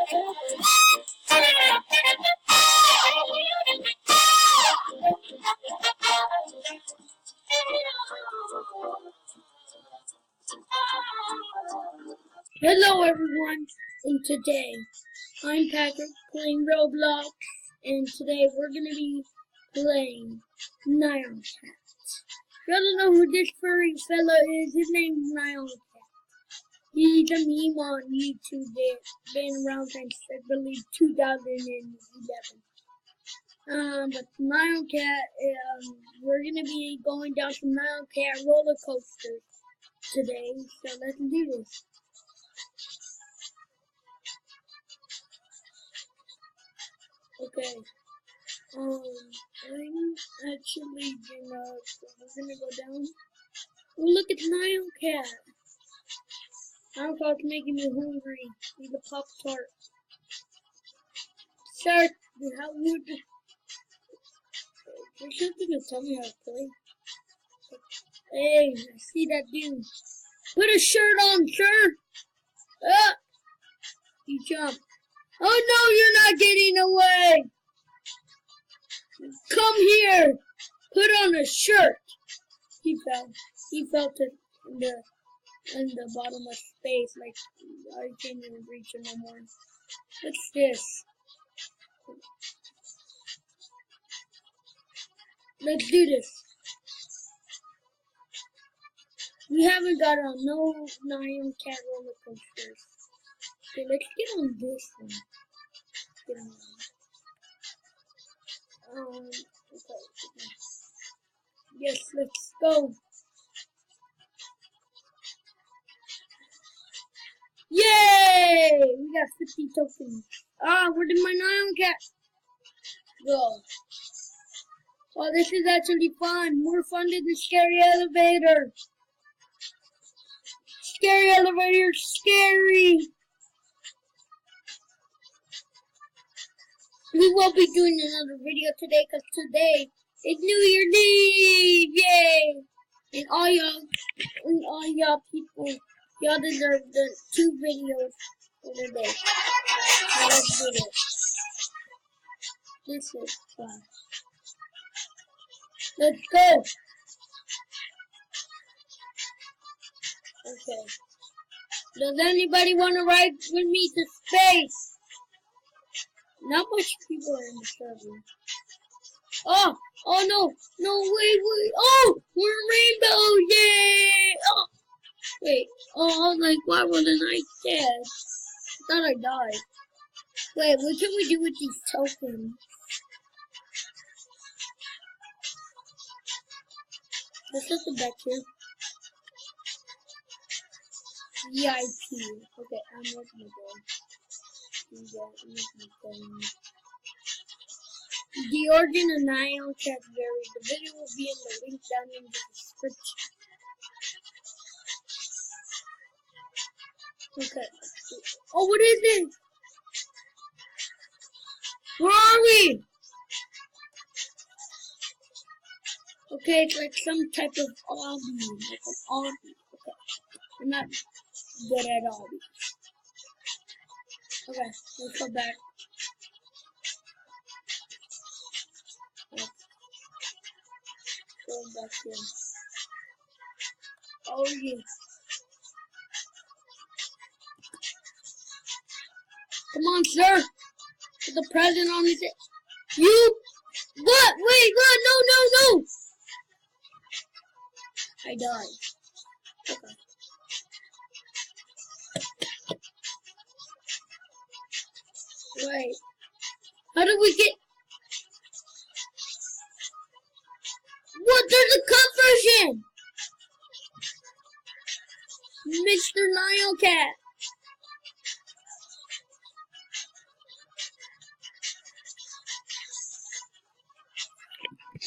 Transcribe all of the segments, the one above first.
Hello everyone, and today I'm Patrick playing Roblox, and today we're going to be playing Nyan. You don't know who this furry fella is, his name's Nyan. He's a meme on YouTube that's been around since I believe 2011. But Nyan Cat, we're going to be going down some Nyan Cat roller coasters today, so let's do this. Okay. I'm actually we're gonna go down. Oh, look at Nyan Cat. Nyan Cat's making me hungry. Need a Pop-Tart. Sir, how would there's something to tell me how to play? Hey, I see that dude. Put a shirt on, sir. Ah! You jump. Oh no, you're not getting away. Come here. Put on a shirt. He fell. He fell to in the bottom of space. Like I can't even reach him no more. What's this? Let's do this. We haven't got on no Nyan Cat roller coasters. Okay, let's get on this one. Get on. Okay. Yes, let's go. Yay! We got 50 tokens. Ah, where did my Nyan Cat go? Oh, this is actually fun. More fun than the scary elevator. Scary elevator, scary. We won't be doing another video today because today is New Year's Eve. Yay! And all y'all people, y'all deserve the 2 videos for the day. Now let's do this. This is fun. Let's go. Okay. Does anybody want to ride with me to space? Not much people are in the server. Oh no, wait. Oh, we're rainbow, yay! Oh, wait. Oh, I was like, why wasn't I dead? I thought I died. Wait, what can we do with these tokens? Let's look at back here. VIP. Okay, I'm looking at the origin of Nyan Cat vary. The video will be in the link down in the description. Okay. Oh, what is this? Where are we? Okay, it's like some type of obby. Like an obby. Okay. I'm not good at obbies. Okay, let's go back. Let's go back here. Oh, yeah. Come on, sir. Put the present on his head. You? What? Wait, what? No. I died. Okay. Wait. How do we get... What? There's a cut version! Mr. Nyan Cat.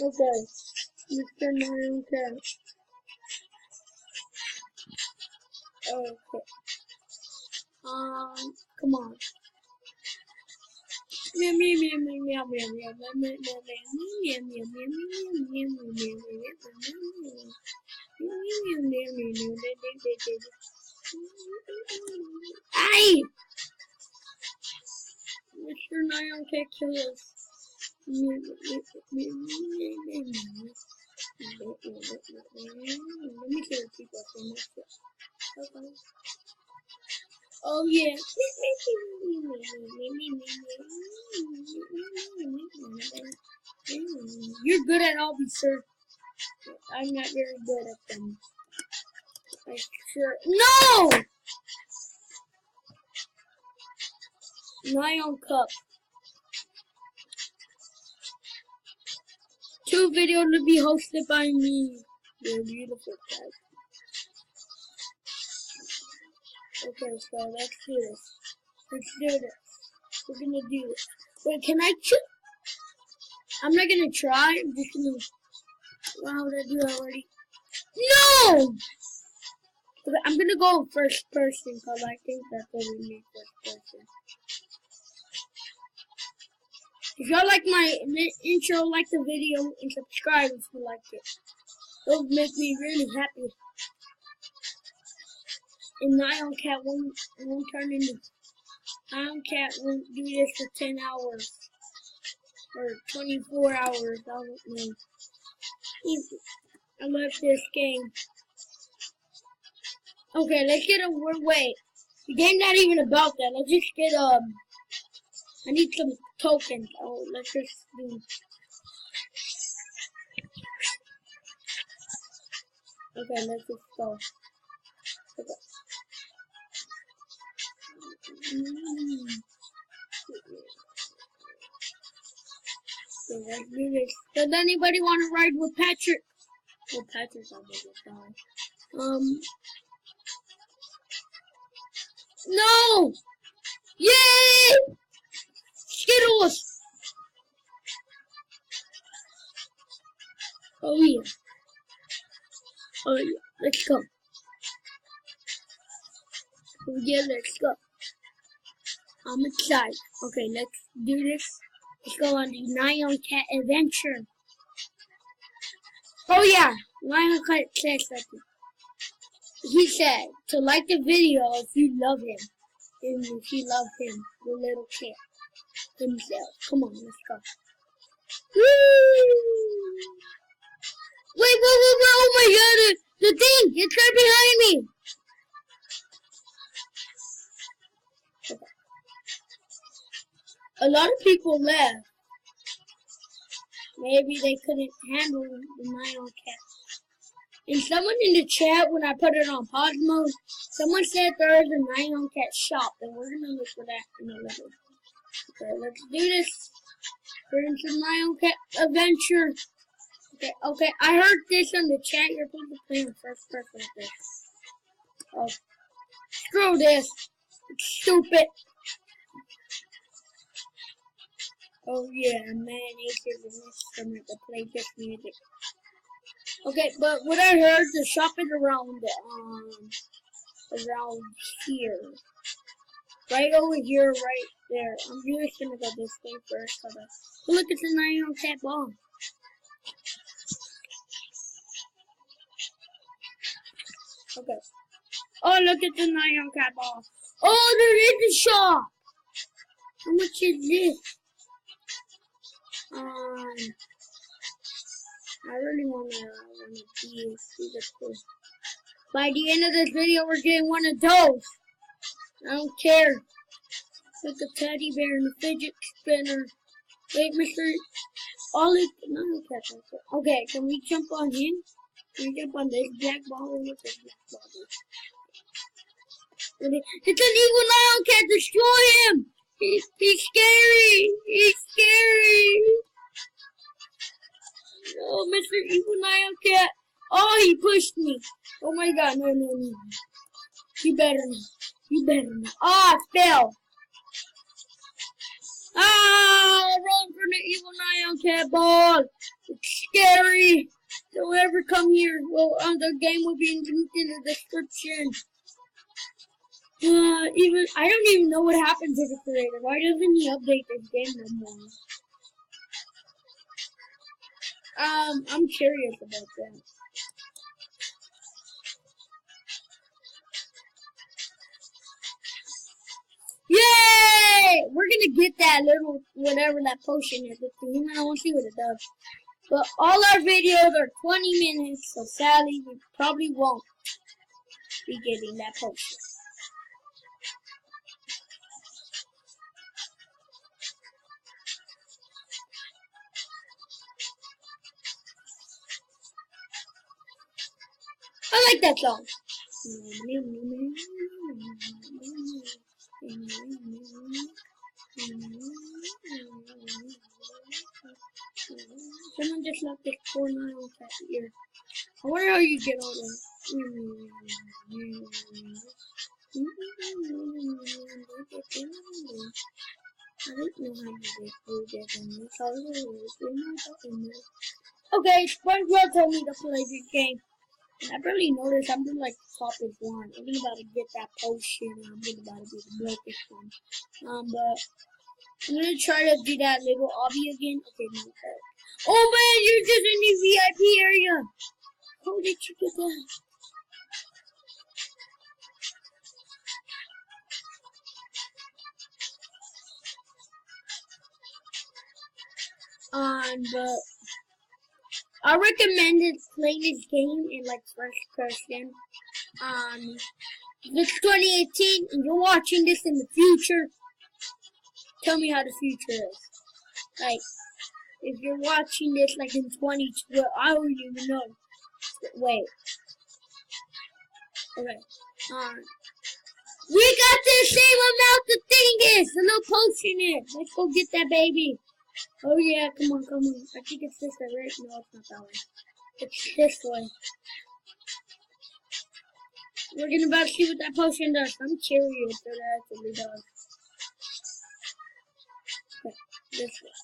Okay. Mr. Nyan Cat. Okay. Come on. Meow meow meow meow meow meow meow meow meow meow meow. Ay! Mr. Nyan can't kill us. Let me kill people so much. Okay. Oh yeah. You're good at hobbies, sir. I'm not very good at them. I sure. No! Nyan Cup. 2 videos to be hosted by me. You're beautiful, guys. Okay, so let's do this. Let's do this. We're gonna do this. Wait, can I choose? I'm not gonna try. I'm just gonna. Wow, did I do that already? No! Okay, I'm gonna go first person because I think that's what we need first person. If y'all like my intro, like the video, and subscribe if you like it. Those make me really happy. And Nyan Cat won't turn into. Nyan Cat won't do this for 10 hours. Or 24 hours, I don't know. I love this game. Okay, let's get a wait. The game's not even about that. Let's just get I need some tokens. Oh, let's just do. Okay, let's just go. Okay. Okay, let's do this. Does anybody want to ride with Patrick? Well, Patrick's almost gone. No! Yay! Skittles! Oh yeah. Oh yeah. Let's go. Oh yeah, let's go. I'm excited. Okay, let's do this. Let's go on the Nyan Cat adventure. Oh yeah, Nyan Cat said something. He said to like the video if you love him. And if you love him, the little cat himself. Come on, let's go. Woo! Wait, oh my god, the thing, it's right behind me. Okay. A lot of people left. Maybe they couldn't handle the Nyan Cat. And someone in the chat, when I put it on pause mode, someone said there is a Nyan Cat shop, and we're gonna look for that in a little. Okay, let's do this. We're into Nyan Cat adventure. Okay, I heard this in the chat. You're supposed to play in first person with this. Oh, screw this. It's stupid. Oh yeah, man, aces and instrument to play just music. Okay, but what I heard, the shop is around here. Right over here, right there. I'm just gonna go this way first. Look at the Nyan Cat ball. Okay. Oh, look at the Nyan Cat ball. Oh, there is a shop. How much is this? I really wanna see the cool. By the end of this video, we're getting one of those. I don't care. With the teddy bear and the fidget spinner. Wait, Mr. Ollie. No, okay, can we jump on him? Can we jump on this black ball? Look at this black ball. It's an evil Nyan Cat. Destroy him. He's scary. He's scary. Oh, Mr. Evil Nyan Cat. Oh, he pushed me. Oh my god, no. You better not. You better not. Ah, I fell. Ah, run from the Evil Nyan Cat ball. It's scary. Don't ever come here. Well, the game will be linked in the description. I don't even know what happened to the creator. Why doesn't he update this game no more? I'm curious about that. Yay! Okay, we're gonna get that little, whatever that potion is. I want to see what it does. But all our videos are 20 minutes, so sadly, we probably won't be getting that potion. I like that song. Someone just left this poor Nile cat here. I wonder how you get all that. I don't know how you get food. Okay, SpongeBob told me to play this game. And I barely noticed I'm in like top of one. I'm about to get that potion. I'm about to get the blackest one. But I'm gonna try to do that little obby again. Okay, no. Oh man, you're just in the VIP area. How did you get that? But I recommend playing this game in like first person. It's 2018 and you're watching this in the future. Tell me how the future is. Like, if you're watching this like in 2012, I don't even know. Wait. Okay. We got the same amount the thing is. The little potion is. Let's go get that baby. Oh yeah, come on. I think it's this way, right? No, it's not that way. It's this way. We're gonna about to see what that potion does. I'm curious what it actually does. Okay, this way.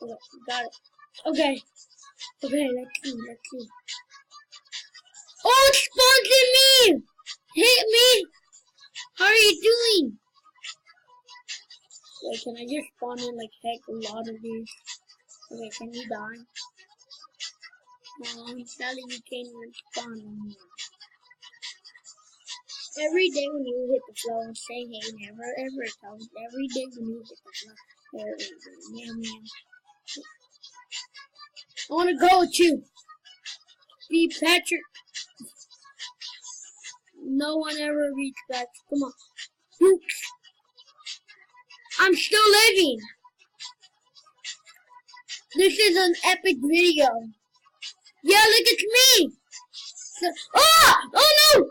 Okay, got it. Okay, let's see. Oh, it spawned in me! Hit me! How are you doing? Wait, can I just spawn in like heck a lot of these? Okay, can you die? Sadly you can't even spawn anymore. Every day when you hit the floor, say hey, never ever tell me. Every day when you hit the floor, meow. I want to go with you. Be Patrick. No one ever reached back. Come on. Oops. I'm still living. This is an epic video. Yeah, look at me. Oh no!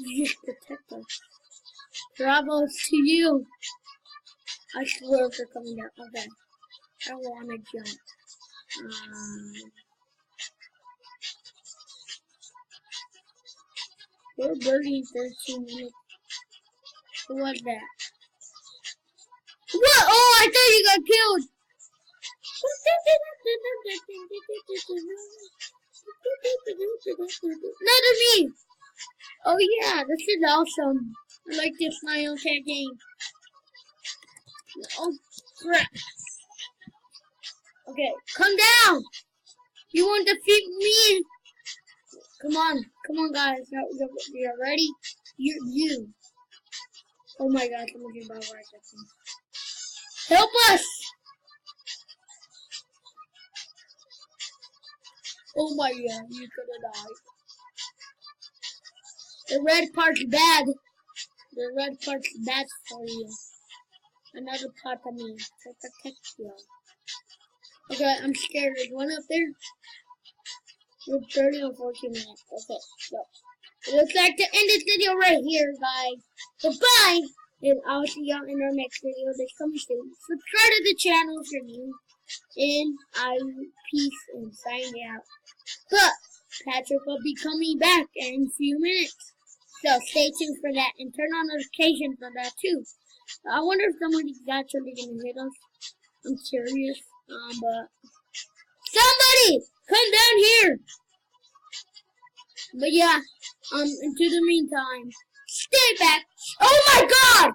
You just protect us. Bravo to you. I swear if they're coming down. Okay. I don't want to jump. We're burning 13 minutes. Who was that? What? Oh, I thought you got killed. Not me. Oh yeah, this is awesome. I like this Nyan cat game. Oh crap. Okay, come down. You want to defeat me? Come on guys. You're ready? You. Oh my gosh, I'm looking about right there. Help us! Oh my god, you could have died. The red part's bad. The red part's bad for you. Another part of me to protect you. Okay, I'm scared. There's one up there. We're 30 and 14 minutes. Okay, so it looks like to end this video right here, guys. Goodbye, and I'll see y'all in our next video that's coming soon. Subscribe to the channel if you're new, and I will peace and sign out. But Patrick will be coming back in a few minutes, so stay tuned for that and turn on notifications for that too. I wonder if somebody's actually gonna hit us. I'm curious, but somebody come down here. But yeah, into the meantime, stay back. Oh my god!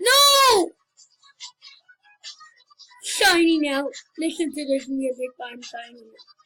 No! Shining out. Listen to this music, I'm signing out.